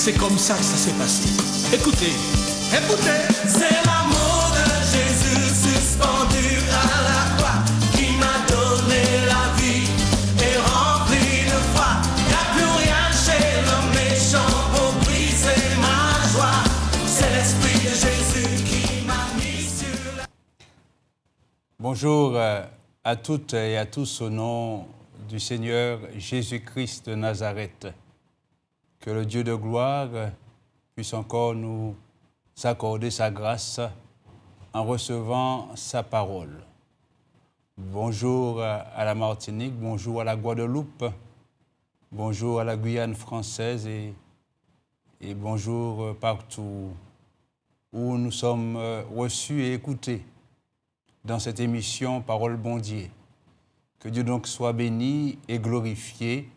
C'est comme ça que ça s'est passé. Écoutez, écoutez. C'est l'amour de Jésus suspendu à la croix qui m'a donné la vie et rempli de foi. Y'a plus rien chez l'homme méchant pour briser ma joie. C'est l'esprit de Jésus qui m'a mis sur la... Bonjour à toutes et à tous au nom du Seigneur Jésus-Christ de Nazareth. Que le Dieu de gloire puisse encore nous accorder sa grâce en recevant sa parole. Bonjour à la Martinique, bonjour à la Guadeloupe, bonjour à la Guyane française et bonjour partout où nous sommes reçus et écoutés dans cette émission Parole Bon Dieu. Que Dieu donc soit béni et glorifié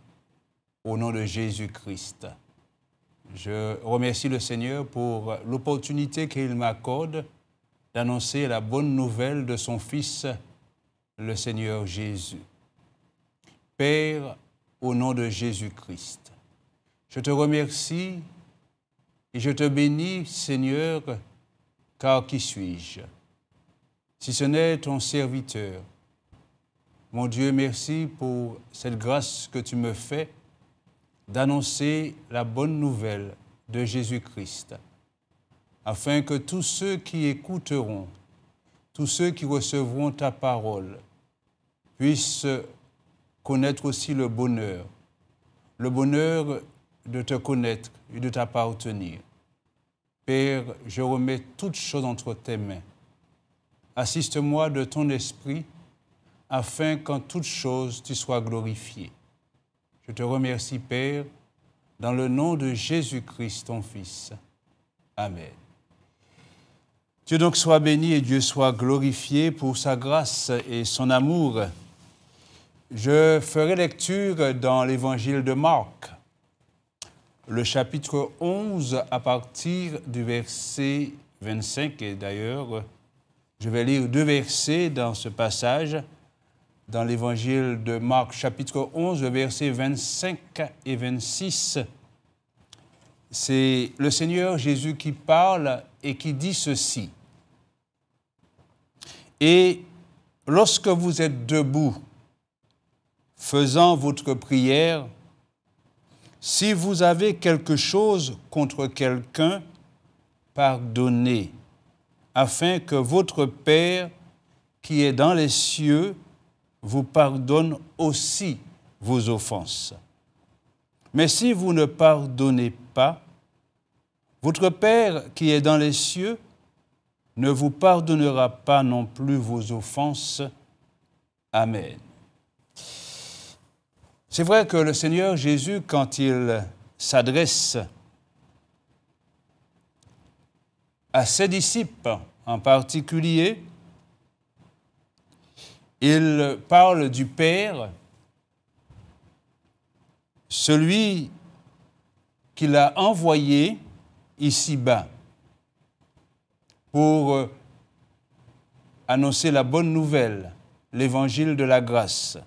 au nom de Jésus-Christ. Je remercie le Seigneur pour l'opportunité qu'il m'accorde d'annoncer la bonne nouvelle de son Fils, le Seigneur Jésus. Père, au nom de Jésus-Christ, je te remercie et je te bénis, Seigneur, car qui suis-je? Si ce n'est ton serviteur. Mon Dieu, merci pour cette grâce que tu me fais d'annoncer la bonne nouvelle de Jésus-Christ, afin que tous ceux qui écouteront, tous ceux qui recevront ta parole, puissent connaître aussi le bonheur de te connaître et de t'appartenir. Père, je remets toutes choses entre tes mains. Assiste-moi de ton esprit, afin qu'en toutes choses tu sois glorifié. Je te remercie, Père, dans le nom de Jésus-Christ, ton Fils. Amen. Dieu donc soit béni et Dieu soit glorifié pour sa grâce et son amour. Je ferai lecture dans l'Évangile de Marc, le chapitre 11, à partir du verset 25. Et d'ailleurs, je vais lire 2 versets dans ce passage, dans l'Évangile de Marc, chapitre 11, versets 25 et 26. C'est le Seigneur Jésus qui parle et qui dit ceci. « Et lorsque vous êtes debout, faisant votre prière, si vous avez quelque chose contre quelqu'un, pardonnez, afin que votre Père qui est dans les cieux vous pardonne aussi vos offenses. Mais si vous ne pardonnez pas, votre Père qui est dans les cieux ne vous pardonnera pas non plus vos offenses. Amen. » C'est vrai que le Seigneur Jésus, quand il s'adresse à ses disciples en particulier, il parle du Père, celui qu'il a envoyé ici-bas pour annoncer la bonne nouvelle, l'évangile de la grâce.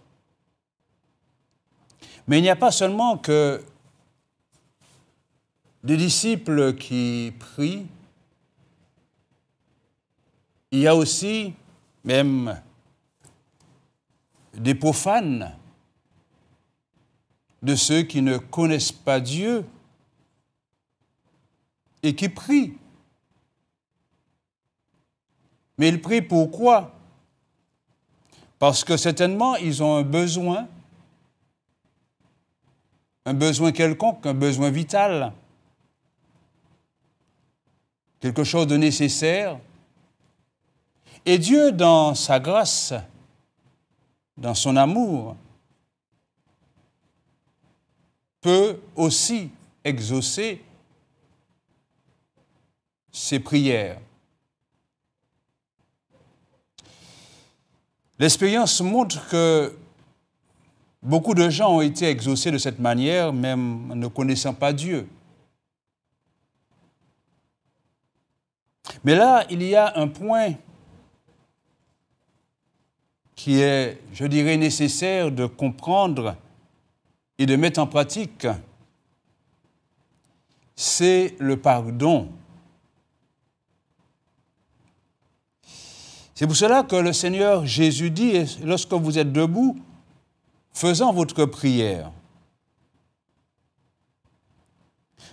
Mais il n'y a pas seulement que des disciples qui prient, il y a aussi même des profanes, de ceux qui ne connaissent pas Dieu et qui prient. Mais ils prient pourquoi? Parce que certainement ils ont un besoin quelconque, un besoin vital, quelque chose de nécessaire. Et Dieu, dans sa grâce, dans son amour, peut aussi exaucer ses prières. L'expérience montre que beaucoup de gens ont été exaucés de cette manière, même ne connaissant pas Dieu. Mais là, il y a un point qui est, je dirais, nécessaire de comprendre et de mettre en pratique. c'est le pardon. C'est pour cela que le Seigneur Jésus dit, lorsque vous êtes debout, faisant votre prière,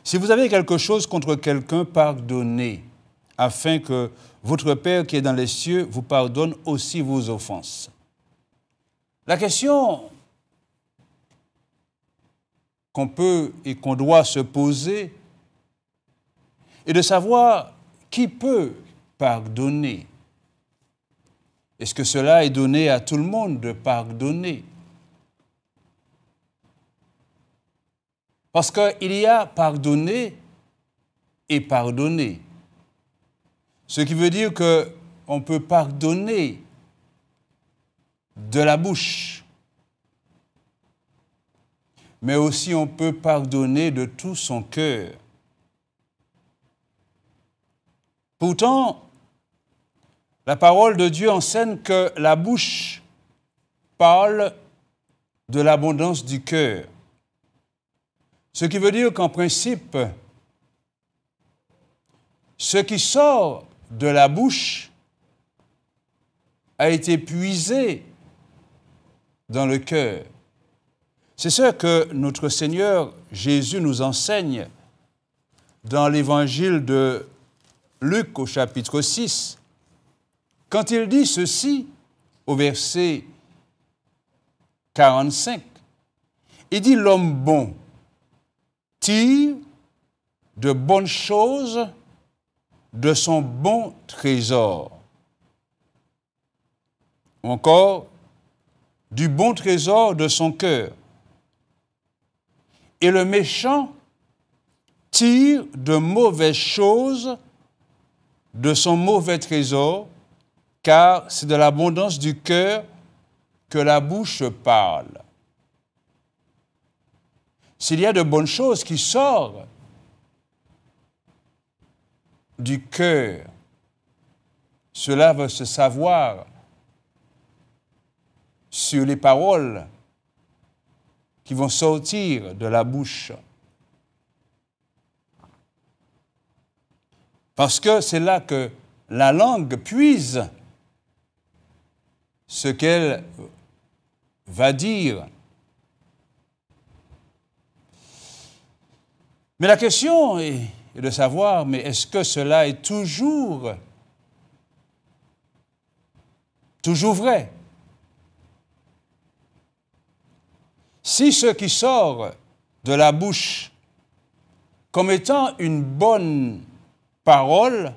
si vous avez quelque chose contre quelqu'un, pardonnez, afin que votre Père qui est dans les cieux vous pardonne aussi vos offenses. La question qu'on peut et qu'on doit se poser est de savoir qui peut pardonner. Est-ce que cela est donné à tout le monde de pardonner? Parce qu'il y a pardonner et pardonner. Ce qui veut dire qu'on peut pardonner de la bouche, mais aussi on peut pardonner de tout son cœur. Pourtant, la parole de Dieu enseigne que la bouche parle de l'abondance du cœur. Ce qui veut dire qu'en principe, ce qui sort de la bouche a été puisé dans le cœur. C'est ce que notre Seigneur Jésus nous enseigne dans l'évangile de Luc au chapitre 6, quand il dit ceci au verset 45. Il dit « L'homme bon tire de bonnes choses de son bon trésor. » Ou encore, du bon trésor de son cœur. Et le méchant tire de mauvaises choses de son mauvais trésor, car c'est de l'abondance du cœur que la bouche parle. S'il y a de bonnes choses qui sortent du cœur, cela va se savoir sur les paroles qui vont sortir de la bouche. Parce que c'est là que la langue puise ce qu'elle va dire. Mais la question est de savoir, mais est-ce que cela est toujours vrai? Si ce qui sort de la bouche comme étant une bonne parole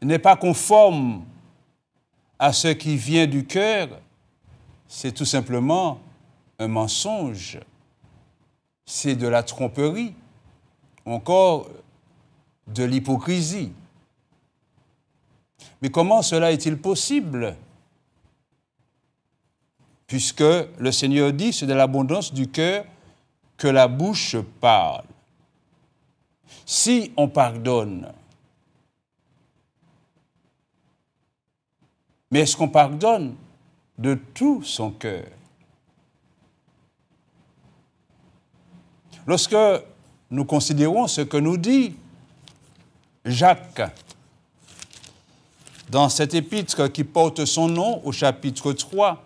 n'est pas conforme à ce qui vient du cœur, c'est tout simplement un mensonge, c'est de la tromperie, encore de l'hypocrisie. Mais comment cela est-il possible? Puisque le Seigneur dit, c'est de l'abondance du cœur que la bouche parle. Si on pardonne, mais est-ce qu'on pardonne de tout son cœur? Lorsque nous considérons ce que nous dit Jacques dans cet épître qui porte son nom au chapitre 3,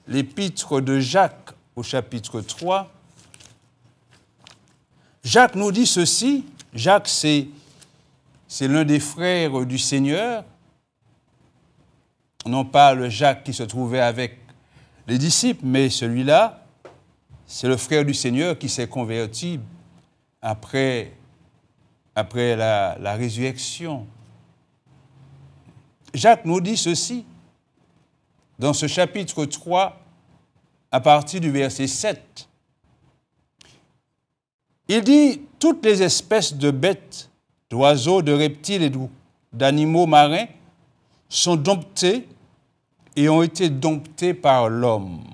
l'épître de Jacques au chapitre 3, Jacques nous dit ceci. Jacques, c'est l'un des frères du Seigneur, non pas le Jacques qui se trouvait avec les disciples, mais celui-là, c'est le frère du Seigneur qui s'est converti après la résurrection. Jacques nous dit ceci, dans ce chapitre 3, à partir du verset 7. Il dit, « Toutes les espèces de bêtes, d'oiseaux, de reptiles et d'animaux marins sont domptées et ont été domptées par l'homme.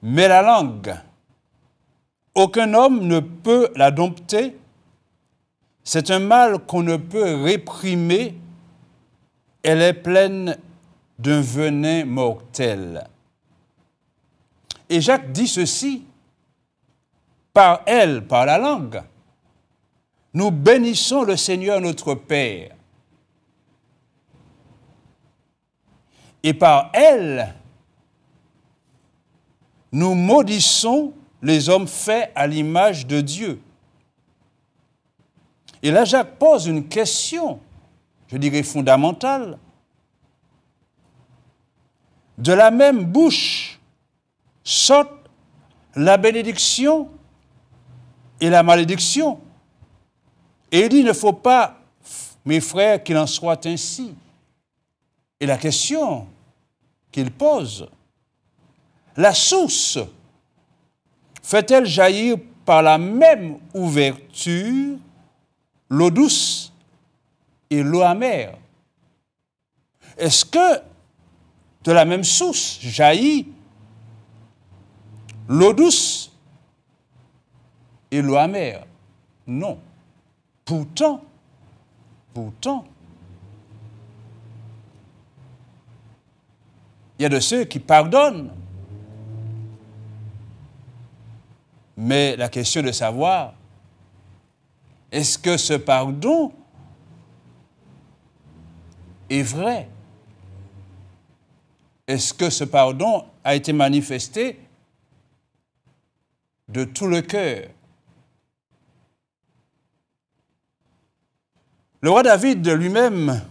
Mais la langue, aucun homme ne peut la dompter. C'est un mal qu'on ne peut réprimer. Elle est pleine d'un venin mortel. » Et Jacques dit ceci par elle, par la langue, nous bénissons le Seigneur notre Père. Et par elle, nous maudissons les hommes faits à l'image de Dieu. Et là, Jacques pose une question, je dirais fondamentale. De la même bouche sortent la bénédiction et la malédiction. Et il dit, il ne faut pas, mes frères, qu'il en soit ainsi. Et la question qu'il pose, la source fait-elle jaillir par la même ouverture l'eau douce et l'eau amère? Est-ce que de la même source jaillit l'eau douce et l'eau amère? Non. Pourtant, il y a de ceux qui pardonnent. Mais la question de savoir, est-ce que ce pardon est vrai? Est-ce que ce pardon a été manifesté de tout le cœur? Le roi David lui-même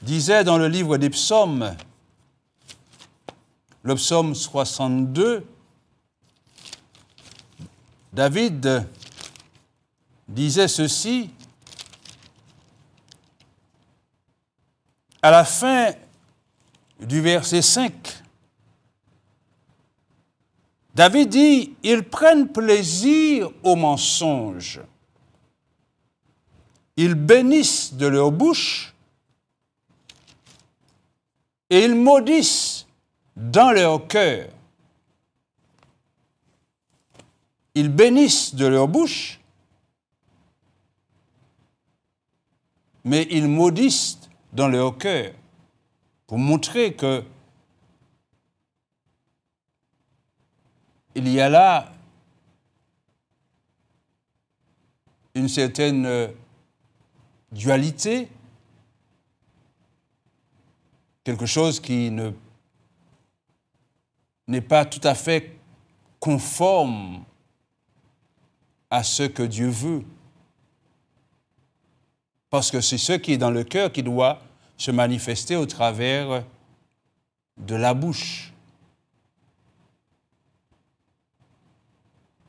disait dans le livre des psaumes, le psaume 62, David disait ceci, à la fin du verset 5, David dit, « Ils prennent plaisir au mensonge, ils bénissent de leur bouche et ils maudissent dans leur cœur. » Ils bénissent de leur bouche, mais ils maudissent dans leur cœur, pour montrer que il y a là une certaine dualité, quelque chose qui n'est pas tout à fait conforme à ce que Dieu veut. Parce que c'est ce qui est dans le cœur qui doit se manifester au travers de la bouche.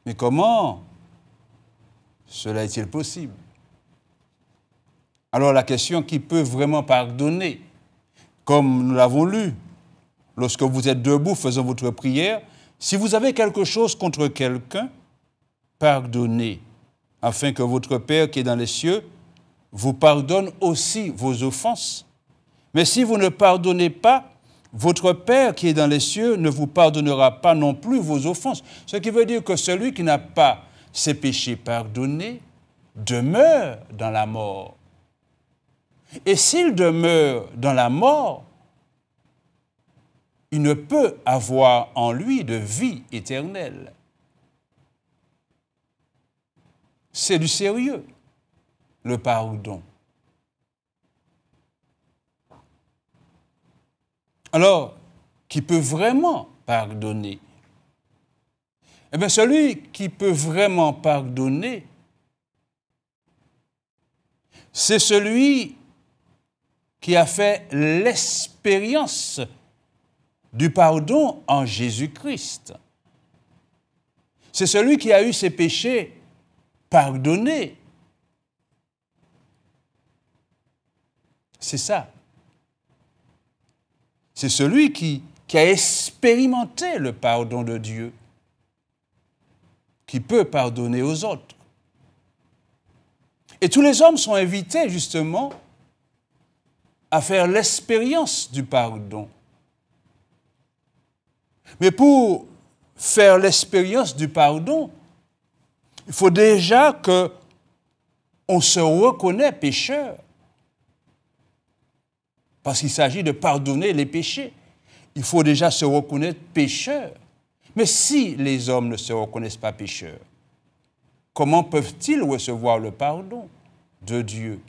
Mais comment cela est-il possible? Alors la question, qui peut vraiment pardonner? Comme nous l'avons lu, lorsque vous êtes debout faisant votre prière, si vous avez quelque chose contre quelqu'un, pardonnez, afin que votre Père qui est dans les cieux vous pardonne aussi vos offenses. Mais si vous ne pardonnez pas, votre Père qui est dans les cieux ne vous pardonnera pas non plus vos offenses. Ce qui veut dire que celui qui n'a pas ses péchés pardonnés demeure dans la mort. Et s'il demeure dans la mort, il ne peut avoir en lui de vie éternelle. C'est du sérieux, le pardon. Alors, qui peut vraiment pardonner? Eh bien, celui qui peut vraiment pardonner, c'est celui qui a fait l'expérience du pardon en Jésus-Christ. C'est celui qui a eu ses péchés pardonnés. C'est ça. C'est celui qui a expérimenté le pardon de Dieu, qui peut pardonner aux autres. Et tous les hommes sont invités, justement, à faire l'expérience du pardon. Mais pour faire l'expérience du pardon, il faut déjà qu'on se reconnaisse pécheur. Parce qu'il s'agit de pardonner les péchés. Il faut déjà se reconnaître pécheur. Mais si les hommes ne se reconnaissent pas pécheurs, comment peuvent-ils recevoir le pardon de Dieu?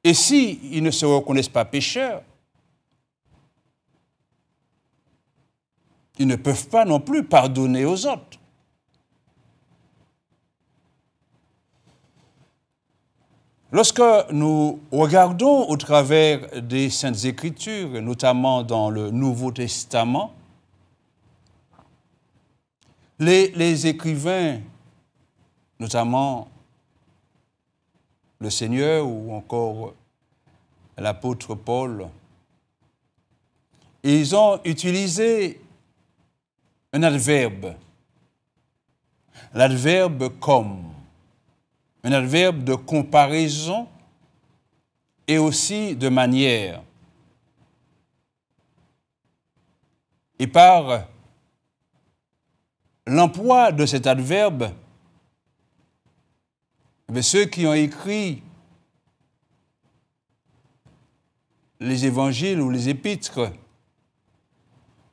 Et s'ils ne se reconnaissent pas pécheurs, ils ne peuvent pas non plus pardonner aux autres. Lorsque nous regardons au travers des Saintes Écritures, notamment dans le Nouveau Testament, les écrivains, notamment le Seigneur ou encore l'apôtre Paul, ils ont utilisé un adverbe, l'adverbe « comme », un adverbe de comparaison et aussi de manière. Et par l'emploi de cet adverbe, ceux qui ont écrit les évangiles ou les épîtres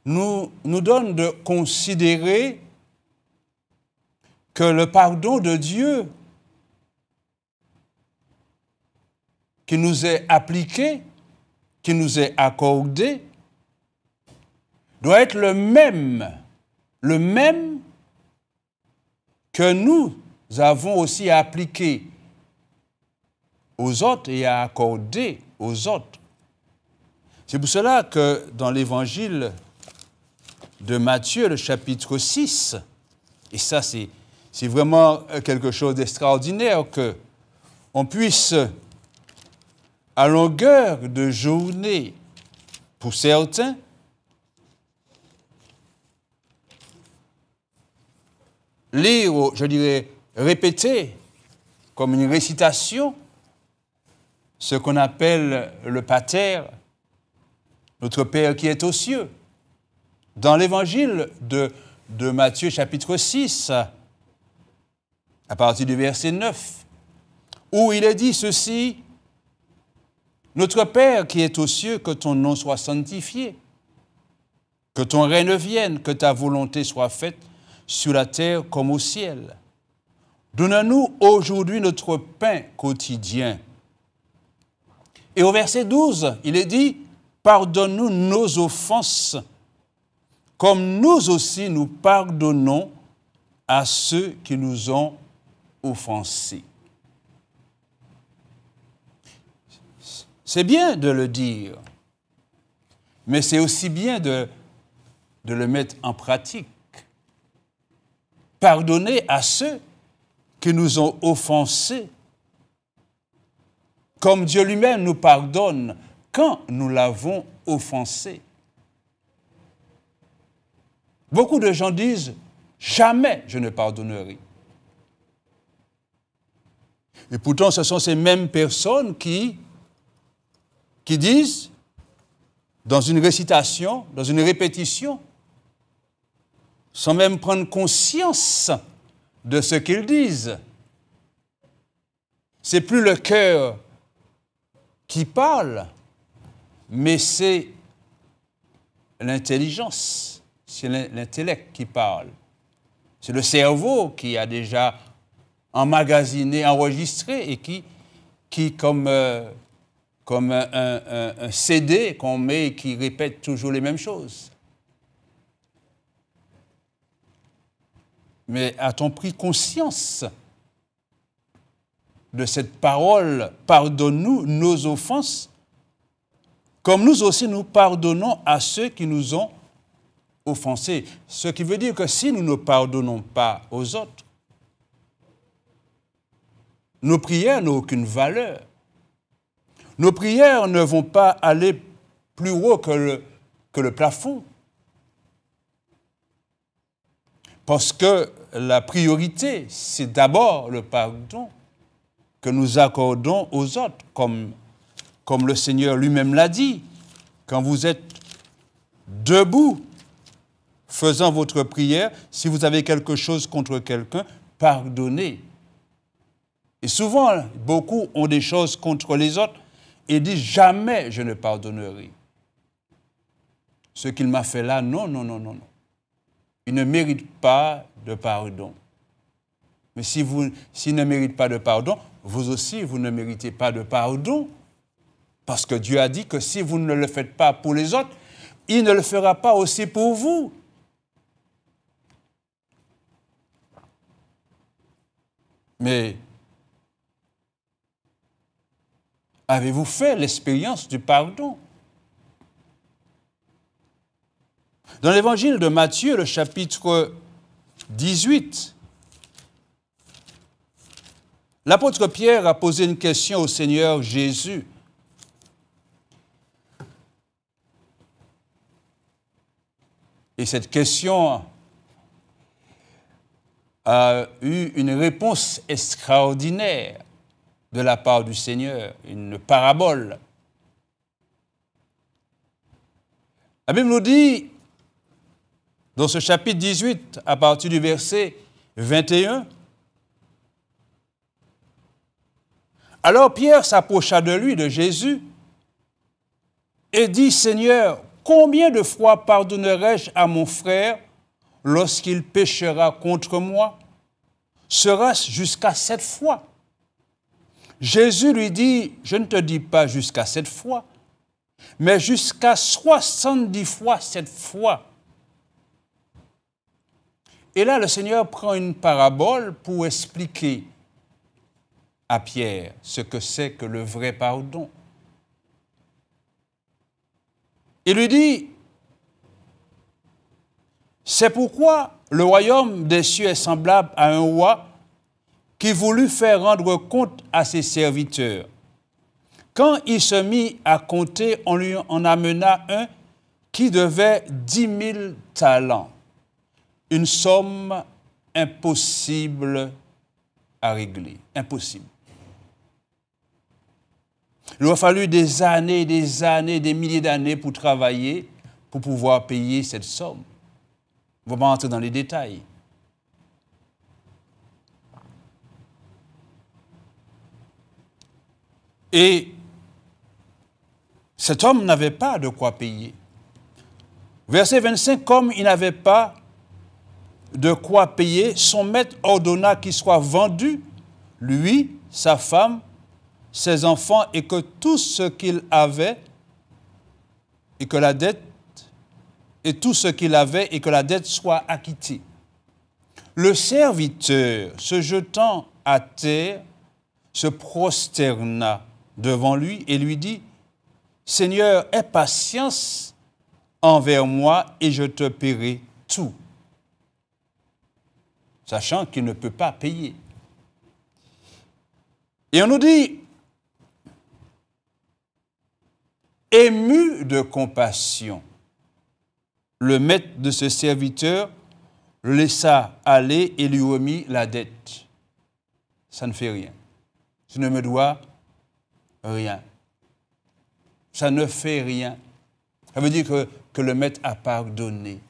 nous donnent de considérer que le pardon de Dieu qui nous est appliqué, qui nous est accordé, doit être le même que nous avons aussi à appliquer aux autres et à accorder aux autres. C'est pour cela que dans l'évangile de Matthieu, le chapitre 6, et ça c'est vraiment quelque chose d'extraordinaire qu'on puisse, à longueur de journée, pour certains, lire, je dirais, répéter, comme une récitation, ce qu'on appelle le pater, notre Père qui est aux cieux. Dans l'évangile de Matthieu, chapitre 6, à partir du verset 9, où il est dit ceci: Notre Père qui est aux cieux, que ton nom soit sanctifié, que ton règne vienne, que ta volonté soit faite sur la terre comme au ciel. Donne-nous aujourd'hui notre pain quotidien. Et au verset 12, il est dit: Pardonne-nous nos offenses, comme nous aussi nous pardonnons à ceux qui nous ont offensés. C'est bien de le dire, mais c'est aussi bien de le mettre en pratique. Pardonner à ceux qui nous ont offensés, comme Dieu lui-même nous pardonne quand nous l'avons offensé. Beaucoup de gens disent « Jamais je ne pardonnerai ». Et pourtant, ce sont ces mêmes personnes qui disent, dans une récitation, dans une répétition, sans même prendre conscience de ce qu'ils disent. C'est plus le cœur qui parle, mais c'est l'intelligence, c'est l'intellect qui parle. C'est le cerveau qui a déjà emmagasiné, enregistré et qui comme un CD qu'on met et qui répète toujours les mêmes choses. Mais a-t-on pris conscience de cette parole « Pardonne-nous nos offenses » comme nous aussi nous pardonnons à ceux qui nous ont offensés. Ce qui veut dire que si nous ne pardonnons pas aux autres, nos prières n'ont aucune valeur. Nos prières ne vont pas aller plus haut que le plafond. Parce que la priorité, c'est d'abord le pardon que nous accordons aux autres, comme le Seigneur lui-même l'a dit. Quand vous êtes debout, faisant votre prière, si vous avez quelque chose contre quelqu'un, pardonnez. Et souvent, beaucoup ont des choses contre les autres et disent « Jamais je ne pardonnerai ». ce qu'il m'a fait là, non, non, non, non, non. Il ne mérite pas de pardon. Mais s'il ne mérite pas de pardon, vous aussi, vous ne méritez pas de pardon. Parce que Dieu a dit que si vous ne le faites pas pour les autres, il ne le fera pas aussi pour vous. Mais avez-vous fait l'expérience du pardon? Dans l'évangile de Matthieu, le chapitre 18, l'apôtre Pierre a posé une question au Seigneur Jésus. Et cette question a eu une réponse extraordinaire de la part du Seigneur, une parabole. La Bible nous dit, dans ce chapitre 18, à partir du verset 21, alors Pierre s'approcha de lui, de Jésus, et dit, « Seigneur, combien de fois pardonnerai-je à mon frère lorsqu'il péchera contre moi? Sera-ce jusqu'à 7 fois? » Jésus lui dit, « Je ne te dis pas jusqu'à 7 fois, mais jusqu'à 70 fois 7 fois. » Et là, le Seigneur prend une parabole pour expliquer à Pierre ce que c'est que le vrai pardon. Il lui dit, « C'est pourquoi le royaume des cieux est semblable à un roi qui voulut faire rendre compte à ses serviteurs. Quand il se mit à compter, on lui en amena un qui devait 10 000 talents, une somme impossible à régler, impossible. Il lui a fallu des années, des milliers d'années pour travailler, pour pouvoir payer cette somme. On ne va pas entrer dans les détails. Et cet homme n'avait pas de quoi payer. Verset 25, comme il n'avait pas de quoi payer, son maître ordonna qu'il soit vendu, lui, sa femme, ses enfants, et que tout ce qu'il avait, et que la dette, soit acquittée. Le serviteur, se jetant à terre, se prosterna devant lui et lui dit, « Seigneur, aie patience envers moi et je te paierai tout. » Sachant qu'il ne peut pas payer. Et on nous dit, ému de compassion, le maître de ce serviteur le laissa aller et lui remit la dette. Ça ne fait rien. Tu ne me dois rien. Ça ne fait rien. Ça veut dire que le maître a pardonné.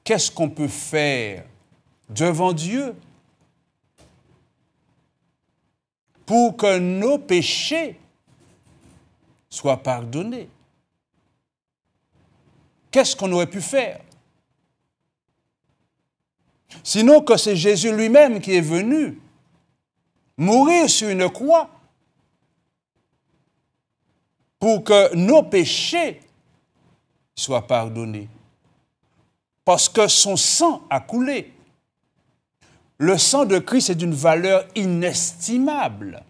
Qu'est-ce qu'on peut faire devant Dieu pour que nos péchés soient pardonnés? Qu'est-ce qu'on aurait pu faire? Sinon que c'est Jésus lui-même qui est venu mourir sur une croix pour que nos péchés soient pardonnés. Parce que son sang a coulé. Le sang de Christ est d'une valeur inestimable.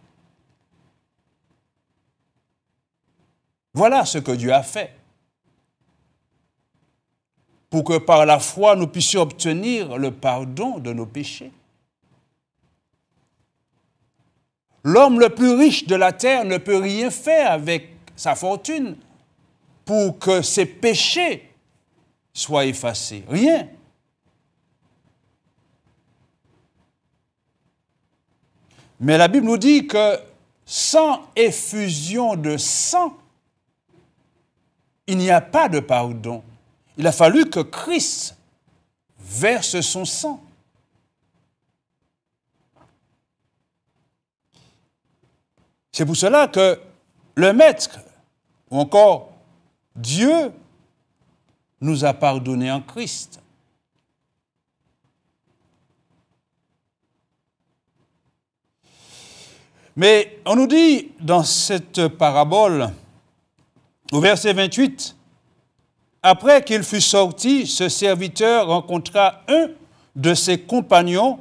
Voilà ce que Dieu a fait. Pour que par la foi, nous puissions obtenir le pardon de nos péchés. L'homme le plus riche de la terre ne peut rien faire avec sa fortune pour que ses péchés soient effacés. Rien. Mais la Bible nous dit que sans effusion de sang, il n'y a pas de pardon. Il a fallu que Christ verse son sang. C'est pour cela que le Maître, ou encore Dieu, nous a pardonné en Christ. Mais on nous dit dans cette parabole, au verset 28, « Après qu'il fut sorti, ce serviteur rencontra un de ses compagnons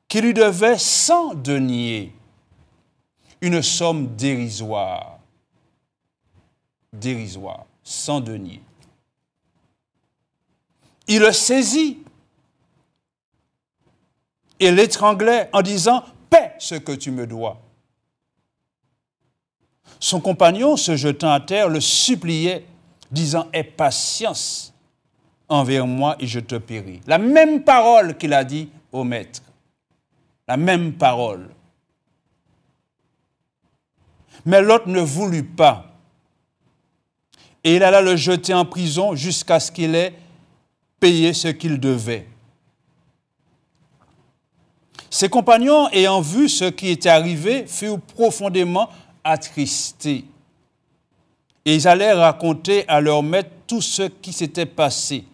qui lui devait 100 deniers, une somme dérisoire. Dérisoire, 100 deniers. Il le saisit et l'étranglait en disant « Paie ce que tu me dois. » Son compagnon, se jetant à terre, le suppliait, disant « Aie patience envers moi et je te paierai. » La même parole qu'il a dit au maître. La même parole. Mais l'autre ne voulut pas. Et il alla le jeter en prison jusqu'à ce qu'il ait payé ce qu'il devait. Ses compagnons, ayant vu ce qui était arrivé, furent profondément attristés. Et ils allèrent raconter à leur maître tout ce qui s'était passé.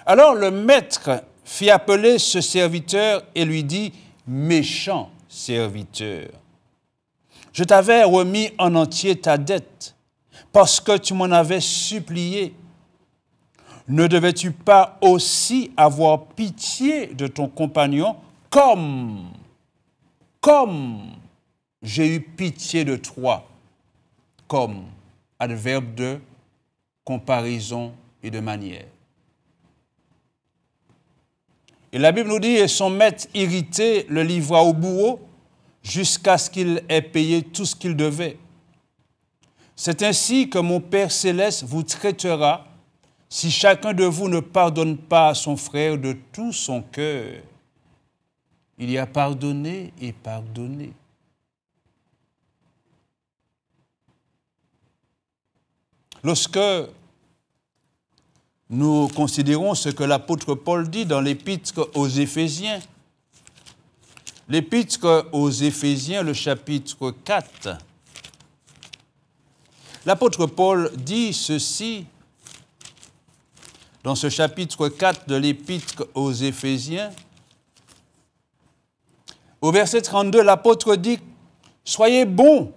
Alors le maître fit appeler ce serviteur et lui dit « Méchant serviteur, je t'avais remis en entier ta dette, parce que tu m'en avais supplié. Ne devais-tu pas aussi avoir pitié de ton compagnon comme j'ai eu pitié de toi, comme adverbe de comparaison et de manière. » Et la Bible nous dit, et son maître irrité le livra au bourreau jusqu'à ce qu'il ait payé tout ce qu'il devait. C'est ainsi que mon Père céleste vous traitera si chacun de vous ne pardonne pas à son frère de tout son cœur. Il y a pardonné et pardonné. Lorsque nous considérons ce que l'apôtre Paul dit dans l'épître aux Éphésiens, l'épître aux Éphésiens, le chapitre 4, l'apôtre Paul dit ceci dans ce chapitre 4 de l'épître aux Éphésiens. Au verset 32, l'apôtre dit « Soyez bons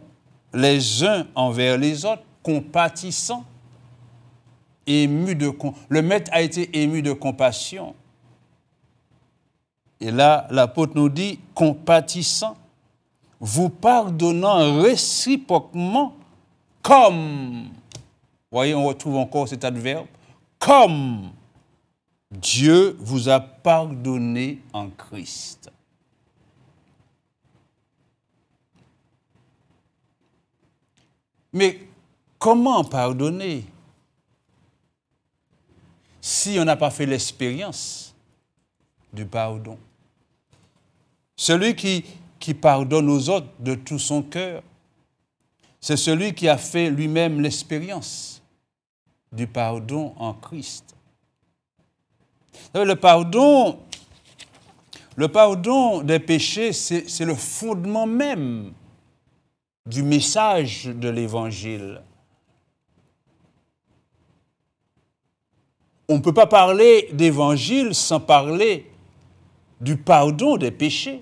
les uns envers les autres, compatissants, émus de le maître a été ému de compassion. » Et là, l'apôtre nous dit « compatissant, vous pardonnant réciproquement comme », voyez, on retrouve encore cet adverbe, « comme Dieu vous a pardonné en Christ. » Mais comment pardonner si on n'a pas fait l'expérience du pardon? Celui qui pardonne aux autres de tout son cœur, c'est celui qui a fait lui-même l'expérience du pardon en Christ. Le pardon des péchés, c'est le fondement même du message de l'Évangile. On ne peut pas parler d'Évangile sans parler du pardon des péchés.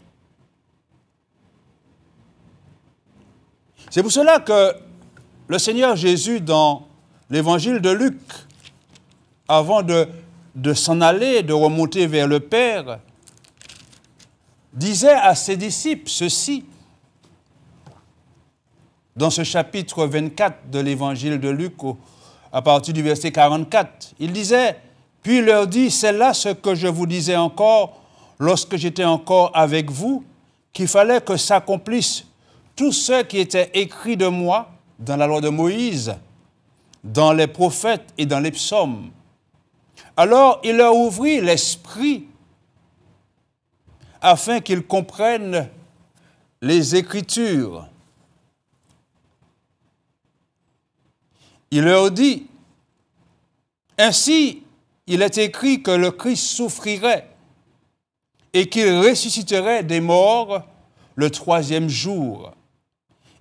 C'est pour cela que le Seigneur Jésus, dans l'Évangile de Luc, avant de s'en aller, de remonter vers le Père, disait à ses disciples ceci, dans ce chapitre 24 de l'Évangile de Luc, à partir du verset 44. Il disait, « Puis il leur dit, c'est là ce que je vous disais encore, lorsque j'étais encore avec vous, qu'il fallait que s'accomplisse tout ce qui était écrit de moi dans la loi de Moïse, dans les prophètes et dans les psaumes. » Alors il leur ouvrit l'esprit afin qu'ils comprennent les Écritures. Il leur dit, « Ainsi, il est écrit que le Christ souffrirait et qu'il ressusciterait des morts le 3e jour,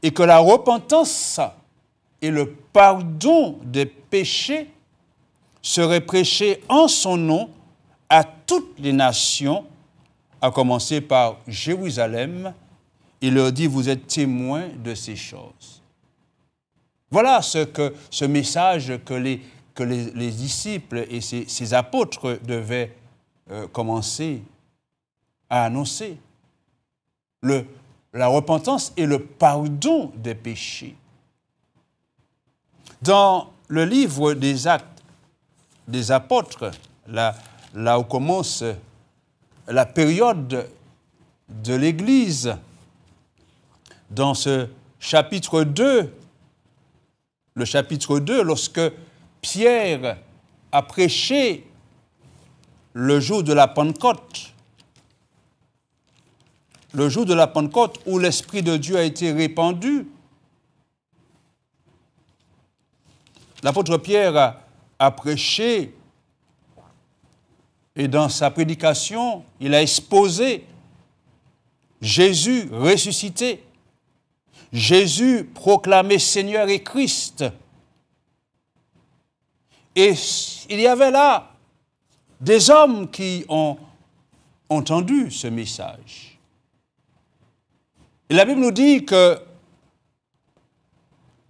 et que la repentance et le pardon des péchés serait prêché en son nom à toutes les nations, à commencer par Jérusalem. Il leur dit, vous êtes témoins de ces choses. Voilà ce message que les disciples et ces apôtres devaient commencer à annoncer. La repentance et le pardon des péchés. Dans le livre des Actes des Apôtres, là où commence la période de l'Église, dans ce chapitre 2, le chapitre 2, lorsque Pierre a prêché le jour de la Pentecôte, le jour de la Pentecôte où l'Esprit de Dieu a été répandu, l'apôtre Pierre a prêché et dans sa prédication, il a exposé Jésus ressuscité, Jésus proclamé Seigneur et Christ. Et il y avait là des hommes qui ont entendu ce message. Et la Bible nous dit que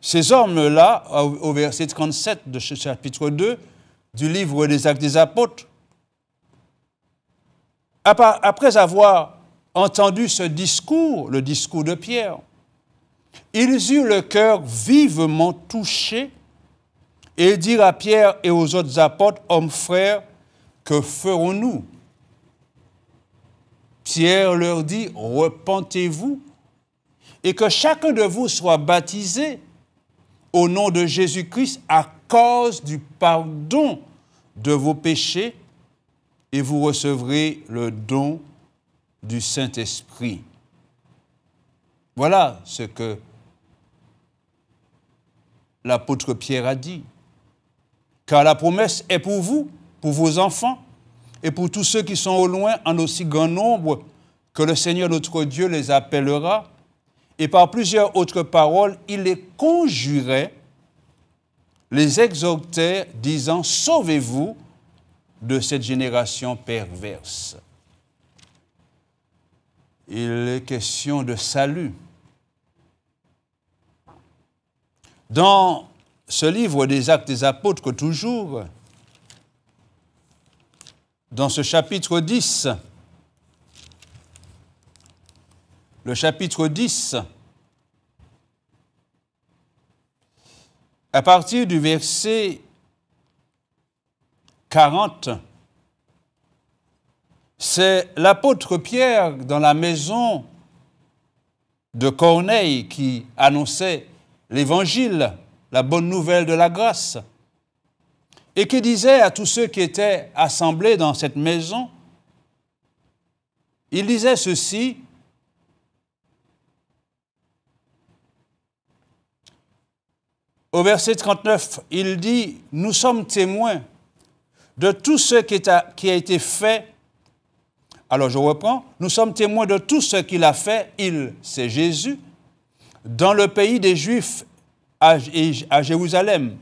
ces hommes-là, au verset 37 de ce chapitre 2 du livre des Actes des Apôtres, après avoir entendu ce discours, le discours de Pierre, ils eurent le cœur vivement touché et dirent à Pierre et aux autres apôtres, hommes frères, que ferons-nous? Pierre leur dit, repentez-vous et que chacun de vous soit baptisé au nom de Jésus-Christ à cause du pardon de vos péchés et vous recevrez le don du Saint-Esprit. Voilà ce que l'apôtre Pierre a dit. Car la promesse est pour vous, pour vos enfants et pour tous ceux qui sont au loin en aussi grand nombre que le Seigneur notre Dieu les appellera. Et par plusieurs autres paroles, il les conjurait, les exhortait, disant, sauvez-vous de cette génération perverse. Il est question de salut. Dans ce livre des Actes des Apôtres, toujours, dans ce chapitre 10, le chapitre 10, à partir du verset 40, c'est l'apôtre Pierre dans la maison de Corneille qui annonçait l'évangile, la bonne nouvelle de la grâce, et qui disait à tous ceux qui étaient assemblés dans cette maison, il disait ceci, au verset 39, il dit, nous sommes témoins de tout ce qui a été fait. Alors je reprends, nous sommes témoins de tout ce qu'il a fait, il, c'est Jésus, dans le pays des Juifs à Jérusalem.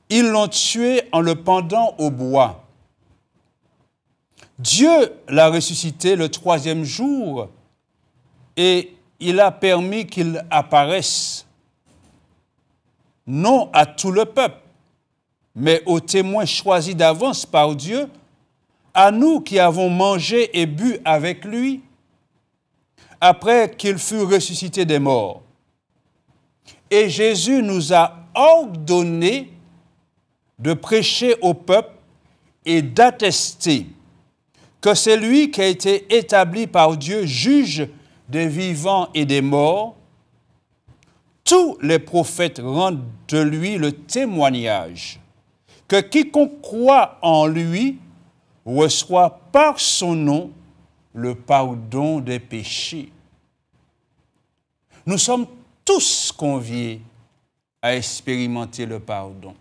Ils l'ont tué en le pendant au bois. Dieu l'a ressuscité le 3e jour et il a permis qu'il apparaisse, non à tout le peuple, mais aux témoins choisis d'avance par Dieu, à nous qui avons mangé et bu avec lui, après qu'il fut ressuscité des morts. Et Jésus nous a ordonné de prêcher au peuple et d'attester que c'est lui qui a été établi par Dieu, juge des vivants et des morts. Tous les prophètes rendent de lui le témoignage que quiconque croit en lui reçoit par son nom le pardon des péchés. Nous sommes tous conviés à expérimenter le pardon.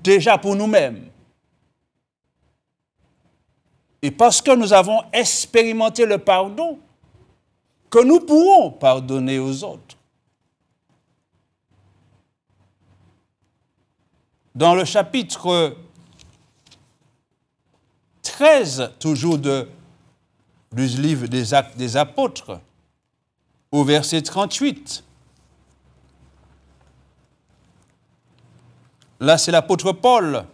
Déjà pour nous-mêmes. Et parce que nous avons expérimenté le pardon, que nous pourrons pardonner aux autres. dans le chapitre 13, toujours du livre des Actes des Apôtres, au verset 38. Là, c'est l'apôtre Paul,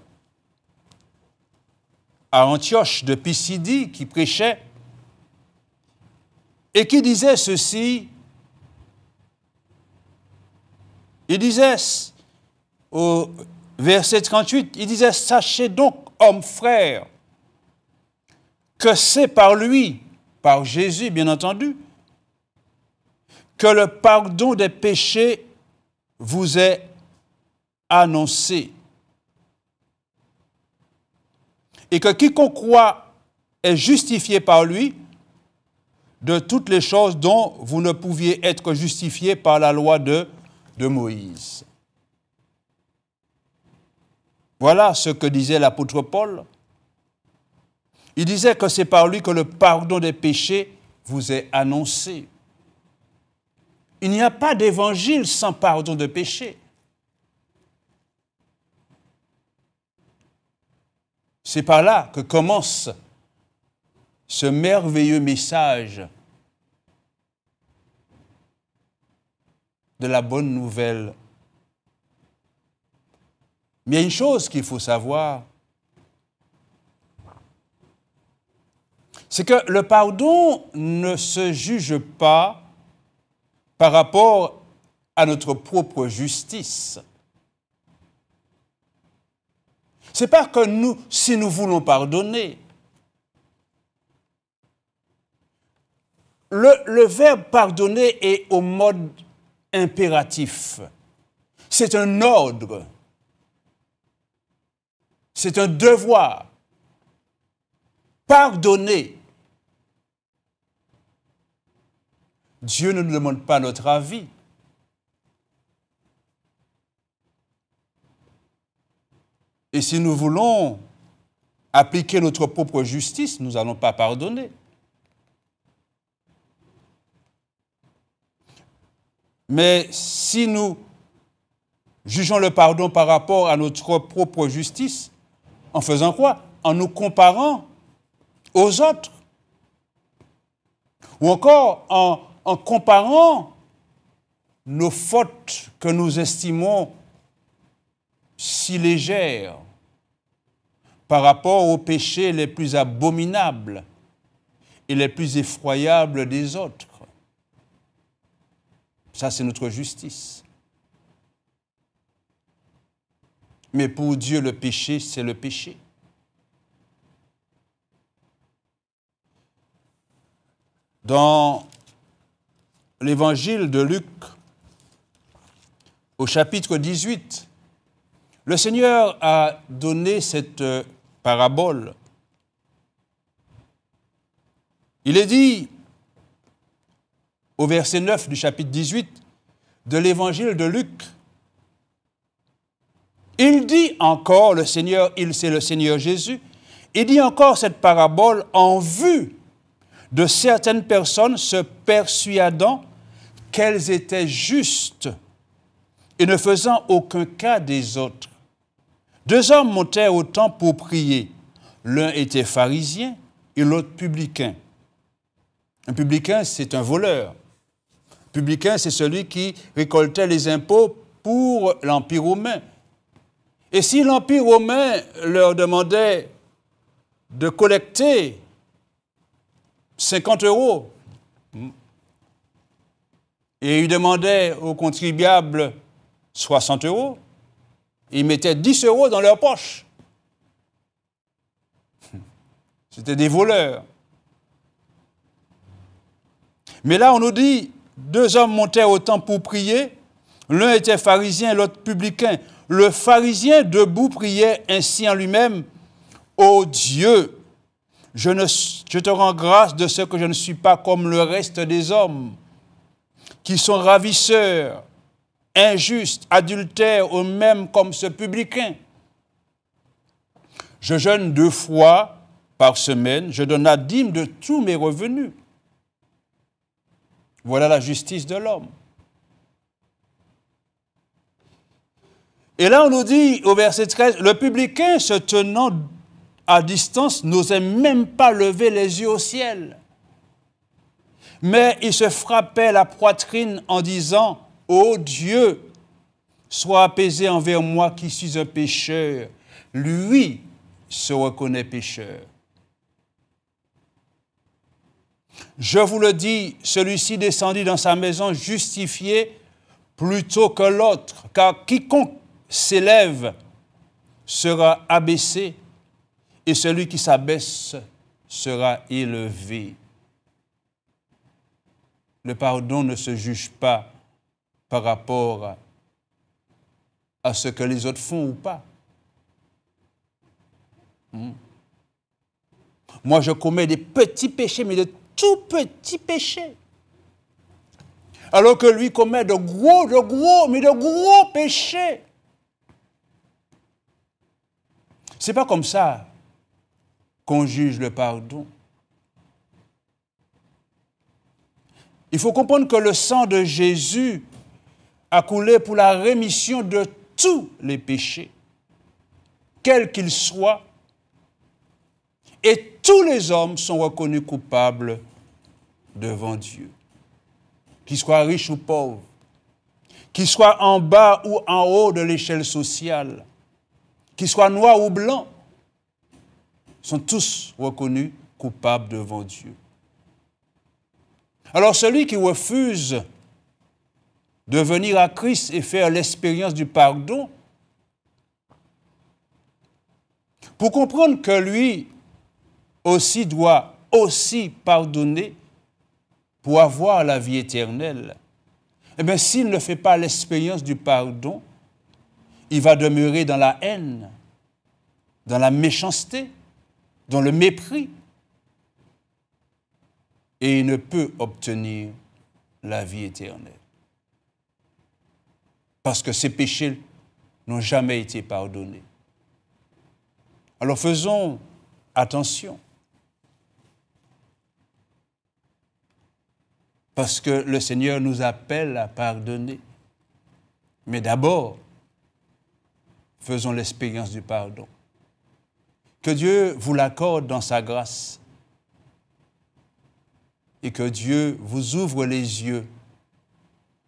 à Antioche de Pisidie, qui prêchait et qui disait ceci. Il disait, au verset 38, il disait « Sachez donc, hommes frères, que c'est par lui, par Jésus bien entendu, que le pardon des péchés vous est annoncé. Et que quiconque croit est justifié par lui de toutes les choses dont vous ne pouviez être justifiés par la loi de Moïse. » Voilà ce que disait l'apôtre Paul. Il disait que c'est par lui que le pardon des péchés vous est annoncé. Il n'y a pas d'évangile sans pardon de péché. C'est par là que commence ce merveilleux message de la bonne nouvelle. Mais il y a une chose qu'il faut savoir, c'est que le pardon ne se juge pas par rapport à notre propre justice. Ce n'est pas que nous, si nous voulons pardonner. Le verbe pardonner est au mode impératif. C'est un ordre. C'est un devoir. Pardonner. Dieu ne nous demande pas notre avis. Et si nous voulons appliquer notre propre justice, nous n'allons pas pardonner. Mais si nous jugeons le pardon par rapport à notre propre justice, en faisant quoi? En nous comparant aux autres. Ou encore en comparant nos fautes que nous estimons si légères par rapport aux péchés les plus abominables et les plus effroyables des autres. Ça, c'est notre justice. Mais pour Dieu, le péché, c'est le péché. Dans l'évangile de Luc, au chapitre 18, le Seigneur a donné cette parabole. Il est dit, au verset 9 du chapitre 18 de l'évangile de Luc, il dit encore, le Seigneur, c'est le Seigneur Jésus, il dit encore cette parabole en vue de certaines personnes se persuadant qu'elles étaient justes et ne faisant aucun cas des autres. Deux hommes montèrent au temple pour prier. L'un était pharisien et l'autre publicain. Un publicain, c'est un voleur. Un publicain, c'est celui qui récoltait les impôts pour l'Empire romain. Et si l'Empire romain leur demandait de collecter 50 € et il demandait aux contribuables 60 €, ils mettaient 10 € dans leur poche. C'était des voleurs. Mais là, on nous dit, deux hommes montèrent au temple pour prier. L'un était pharisien et l'autre publicain. Le pharisien debout priait ainsi en lui-même, « Ô Dieu, je te rends grâce de ce que je ne suis pas comme le reste des hommes, qui sont ravisseurs, injustes, adultères, ou même comme ce publicain. Je jeûne 2 fois par semaine, je donne la dîme de tous mes revenus. » Voilà la justice de l'homme. Et là, on nous dit au verset 13, le publicain se tenant à distance n'osait même pas lever les yeux au ciel. Mais il se frappait la poitrine en disant, « Ô Dieu, sois apaisé envers moi qui suis un pécheur. » Lui se reconnaît pécheur. Je vous le dis, celui-ci descendit dans sa maison justifié plutôt que l'autre, car quiconque s'élève sera abaissé, et celui qui s'abaisse sera élevé. Le pardon ne se juge pas par rapport à ce que les autres font ou pas. Moi, je commets des petits péchés, mais de tout petits péchés. Alors que lui commet de gros péchés. Ce n'est pas comme ça qu'on juge le pardon. Il faut comprendre que le sang de Jésus a coulé pour la rémission de tous les péchés, quels qu'ils soient, et tous les hommes sont reconnus coupables devant Dieu. Qu'ils soient riches ou pauvres, qu'ils soient en bas ou en haut de l'échelle sociale, qu'ils soient noirs ou blancs, sont tous reconnus coupables devant Dieu. Alors celui qui refuse de venir à Christ et faire l'expérience du pardon, pour comprendre que lui aussi doit aussi pardonner pour avoir la vie éternelle, eh bien, s'il ne fait pas l'expérience du pardon, il va demeurer dans la haine, dans la méchanceté, dans le mépris, et il ne peut obtenir la vie éternelle. Parce que ses péchés n'ont jamais été pardonnés. Alors faisons attention. Parce que le Seigneur nous appelle à pardonner. Mais d'abord, faisons l'expérience du pardon. Que Dieu vous l'accorde dans sa grâce. Et que Dieu vous ouvre les yeux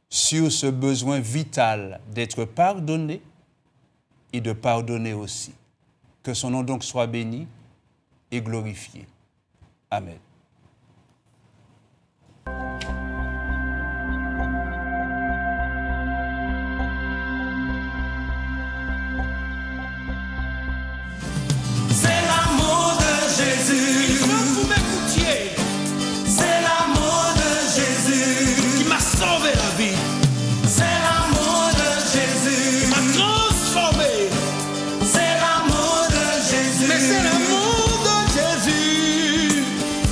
sur ce besoin vital d'être pardonné et de pardonner aussi. Que son nom donc soit béni et glorifié. Amen. C'est l'amour de Jésus. Il faut que vous m'écoutiez. C'est l'amour de Jésus Qui m'a sauvé la vie. C'est l'amour de Jésus M'a transformé. C'est l'amour de Jésus Mais c'est l'amour de Jésus.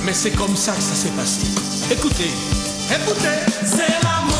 Mais c'est comme ça que ça s'est passé. Écoutez. C'est l'amour